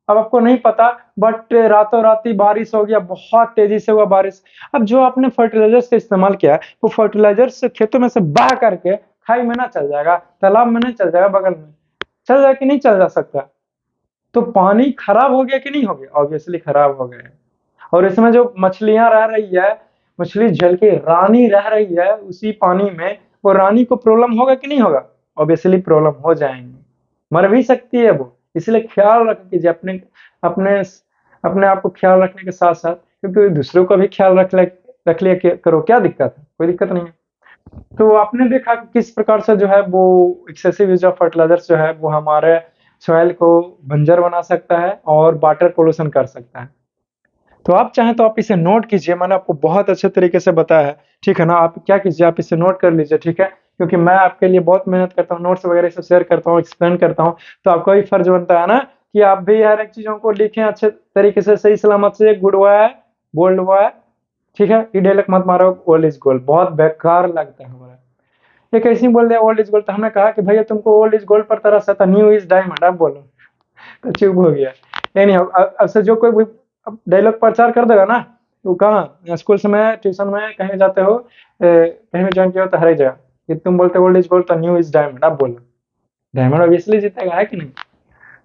अब आपको नहीं पता, बट रातों राती बारिश हो गया, बहुत तेजी से हुआ बारिश। अब जो आपने फर्टिलाइजर्स का इस्तेमाल किया वो फर्टिलाइजर्स खेतों में से बहा करके खाई में ना चल जाएगा, तालाब में नहीं चल जाएगा, बगल में चल जाए कि नहीं चल जा सकता। तो पानी खराब हो गया कि नहीं हो गया, ऑब्वियसली खराब हो गया। और इसमें जो मछलियां रह रही है, मछली जल की रानी रह रही है उसी पानी में, वो रानी को प्रॉब्लम होगा कि नहीं होगा? ऑब्वियसली प्रॉब्लम हो जाएंगे, मर भी सकती है वो। इसलिए ख्याल रख कीजिए अपने अपने अपने आप को ख्याल रखने के साथ साथ, क्योंकि दूसरों का भी ख्याल रख लिया करो, क्या दिक्कत है? कोई दिक्कत नहीं है। तो आपने देखा कि किस प्रकार से जो है वो एक्सेसिव यूज ऑफ फर्टिलाइजर्स जो है वो हमारे सॉइल को बंजर बना सकता है और वाटर पोल्यूशन कर सकता है। तो आप चाहें तो आप इसे नोट कीजिए, मैंने आपको बहुत अच्छे तरीके से बताया है, ठीक है ना? आप क्या कीजिए, आप इसे नोट कर लीजिए, ठीक है? क्योंकि मैं आपके लिए बहुत मेहनत करता हूँ, नोट्स वगैरह सब शेयर करता हूँ, एक्सप्लेन करता हूँ, तो आपका भी फर्ज बनता है ना कि आप भी हर एक चीज़ों को लिखें अच्छे तरीके से, सही सलामत से, गुड वाय, बोल्ड वाय, ठीक है? ई डायलॉग मत मारो, ओल्ड इज गोल्ड, बहुत बेकार लगता है हमारा। ये कैसे बोल दिया ओल्ड इज गोल्ड? तो हमने कहा कि भैया तुमको ओल्ड इज गोल्ड पर तरस आता, न्यू इज डायमंड, आप बोलो। तो चुप हो गया। एनी हाउ, अब से जो कोई भी डायलॉग प्रचार कर देगा ना, वो कहाँ स्कूल में, ट्यूशन में, कहीं जाते हो, कहीं भी ज्वाइन किया हो तो हर एक जगह कि तुम बोलते ओल्ड इज गोल्ड तो न्यू इज डायमंड, आप बोलो। डायमंड ऑब्वियसली जीतेगा, है कि नहीं?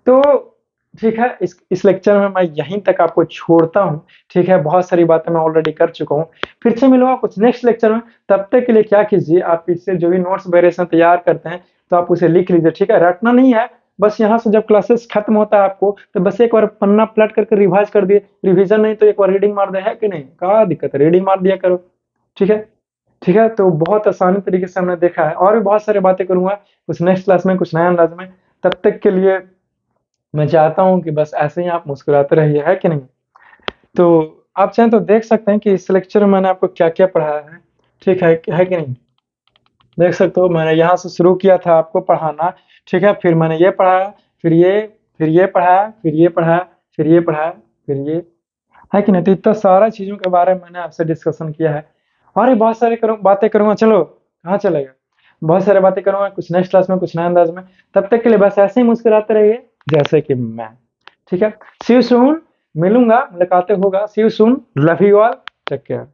तो ठीक है, इस लेक्चर में मैं यहीं तक आपको छोड़ता हूँ, ठीक है? बहुत सारी बातें मैं ऑलरेडी कर चुका हूँ, फिर से मिलूंगा कुछ नेक्स्ट लेक्चर में। तब तक के लिए क्या कीजिए, आप इससे जो भी नोट्स वगैरह तैयार करते हैं तो आप उसे लिख लीजिए, ठीक है? रटना नहीं है, बस यहाँ से जब क्लासेस खत्म होता है आपको, तो बस एक बार पन्ना पलट करके रिवाइज कर दिए, रिवीजन नहीं तो एक बार रीडिंग मार दे, है कि नहीं? क्या दिक्कत है, रीडिंग मार दिया करो, ठीक है? ठीक है, तो बहुत आसानी तरीके से हमने देखा है, और भी बहुत सारी बातें करूंगा कुछ नेक्स्ट क्लास में, कुछ नए अंदाज में। तब तक के लिए मैं चाहता हूँ कि बस ऐसे ही आप मुस्कुराते रहिए, है कि नहीं? तो आप चाहें तो देख सकते हैं कि इस लेक्चर में मैंने आपको क्या-क्या पढ़ाया है, ठीक है कि नहीं? देख सकते हो, मैंने यहाँ से शुरू किया था आपको पढ़ाना, ठीक है? फिर मैंने ये पढ़ाया, फिर ये पढ़ाया, फिर ये पढ़ाया, फिर ये पढ़ाया, फिर ये, है कि नहीं? तो इतना सारा चीज़ों के बारे में मैंने आपसे डिस्कशन किया है, और भी बहुत सारी बातें करूँगा। चलो, कहाँ चले गए? बहुत सारी बातें करूँगा कुछ नेक्स्ट क्लास में, कुछ नए अंदाज में। तब तक के लिए बस ऐसे ही मुस्कुराते रहिए, जैसे कि मैं, ठीक है? सी यू सून, मिलूँगा, मुलाकातें होगा। See you soon, love you all, take care.